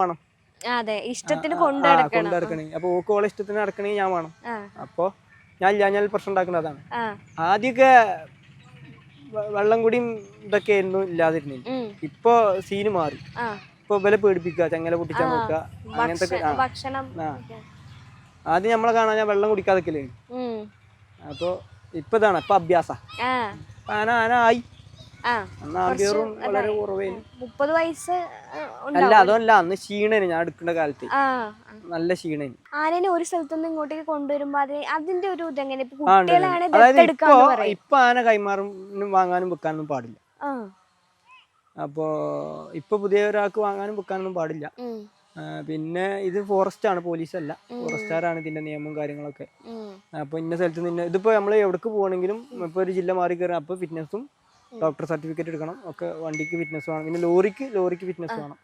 വേണം. അതെ, ഇഷ്ടത്തിന് കൊണ്ടുനടക്കണേ. അപ്പൊ ഓക്ക് ഓളെ ഇഷ്ടത്തിന് നടക്കണമെങ്കിൽ ഞാൻ വേണം. അപ്പൊ ഞാൻ പ്രശ്നം ഉണ്ടാക്കുന്നതാണ്. ആദ്യമൊക്കെ വെള്ളം കൂടിയും ഇതൊക്കെ ആയിരുന്നു ഇല്ലാതിരുന്നില്ല. ഇപ്പൊ സീന് മാറി. ഇപ്പൊ വില പേടിപ്പിക്കുക, ചെങ്ങല പൊട്ടിച്ചാൻ നോക്കുക, അങ്ങനത്തെ. ആദ്യം നമ്മളെ കാണാൻ ഞാൻ വെള്ളം കുടിക്കാതൊക്കെ. അപ്പൊ ഇപ്പൊ ഇതാണ് ഇപ്പൊ അഭ്യാസ ആന ആയി. വളരെ കുറവേന്. 30 വയസ്സ് അല്ല, അതല്ല, അന്ന് ക്ഷീണന് ഞാൻ എടുക്കേണ്ട കാലത്ത് നല്ല ക്ഷീണന്. ആനനെ ഒരു സ്ഥലത്തുനിന്ന് ഇങ്ങോട്ടേക്ക് കൊണ്ടുവരുമ്പോ അതിന്റെ ഒരു ഇതെങ്ങനെ? ഇപ്പൊ ആന കൈമാറാനും വാങ്ങാനും വെക്കാനൊന്നും പാടില്ല. അപ്പോ ഇപ്പൊ പുതിയ ഒരാൾക്ക് വാങ്ങാനും വെക്കാനൊന്നും പാടില്ല. പിന്നെ ഇത് ഫോറസ്റ്റ് ആണ്, പോലീസ് അല്ല, ഫോറസ്റ്റുകാരാണ് ഇതിന്റെ നിയമവും കാര്യങ്ങളൊക്കെ. അപ്പൊ ഇന്ന സ്ഥലത്ത് നിന്ന് ഇതിപ്പോ നമ്മള് എവിടേക്ക് പോകണമെങ്കിലും ഇപ്പൊ ഒരു ജില്ല മാറി കയറാം, അപ്പൊ ഫിറ്റ്നസും ഡോക്ടർ സർട്ടിഫിക്കറ്റ് എടുക്കണം ഒക്കെ. വണ്ടിക്ക് ഫിറ്റ്നസ് വേണം, പിന്നെ ലോറിക്ക് ഫിറ്റ്നസ് വേണം.